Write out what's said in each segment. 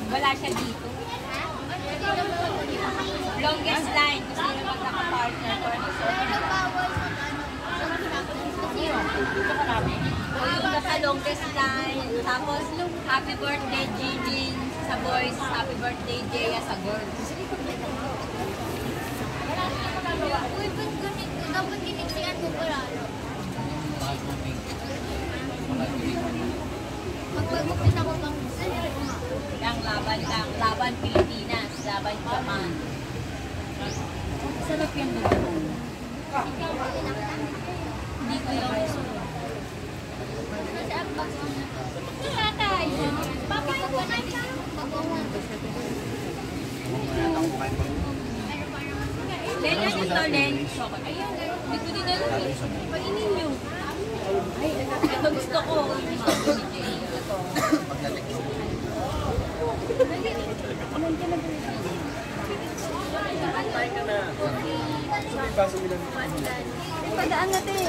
Wala siya dito. Longest line. Gusto nyo magkaka-partner. Yung nasa longest line. Tapos, happy birthday, Gigi. Sa boys, happy birthday, Jaya sa girls. Uy, ba't ganito? Dapat iniksiyan mo pala. Magpagupit ako bang Lang laban Pilipinas, laban Japan. Sarap yung luto. Hindi ko yung tatay. Bakit ko na Len, ano ito, Len? Hindi ko din alam eh. Painin nyo. Ay, ito gusto ko. Ito. Padaan natin.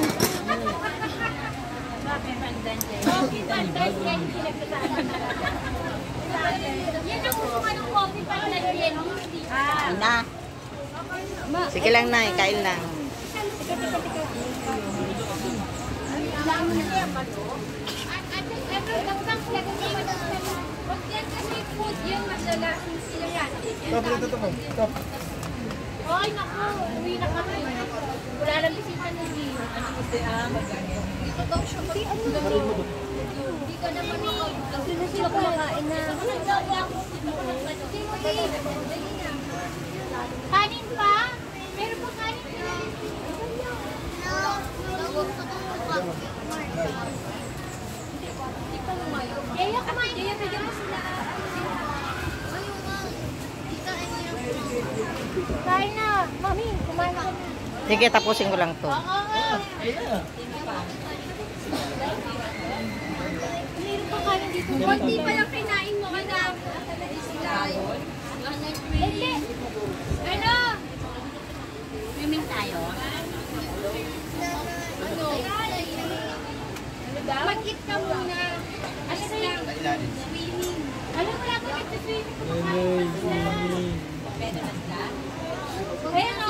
Bakit pandan dyan? Coffee pandan yan. Yan ang kumuha ng coffee pandan yan. Na. Sige lang na, kain lang. Ay, naku. Uwi na kami. Wala lang bisita ni Gio. Dito daw siya. Hindi ka naman ako. Hindi na sila kumakain na. Kanin pa? Meron pa kanin pa? Hindi pa lumayo. Yaya, kumain. Yaya, bigyan mo sila. Kain na. Mami, kumain ka na. Sige, tapusin ko lang to. Meron pa kanin dito. Kunti pa lang kinain mo ka na. Hindi. Ano? Swimming tayo? Ano? Mag-eat ka muna. Ano lang? Swimming. Alam mo lang kung ito swimming. Pwede na sila? Kaya no?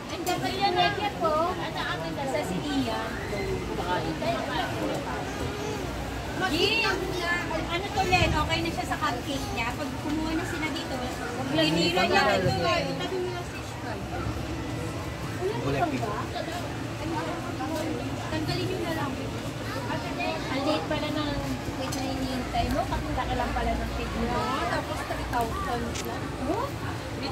Ang gabay na nagyat po. Sa Sinia. Jim! Ano to, Len? Okay na siya sa cupcake niya. Pag kumuha na sila dito, hinira niya ito. Tabi mo na fish fry. Tanggalin nyo na lang. Ang late pala ng cake na hinihintay mo. Kapag laki lang pala ng cake mo. Tapos 3,000 lang. 3,000.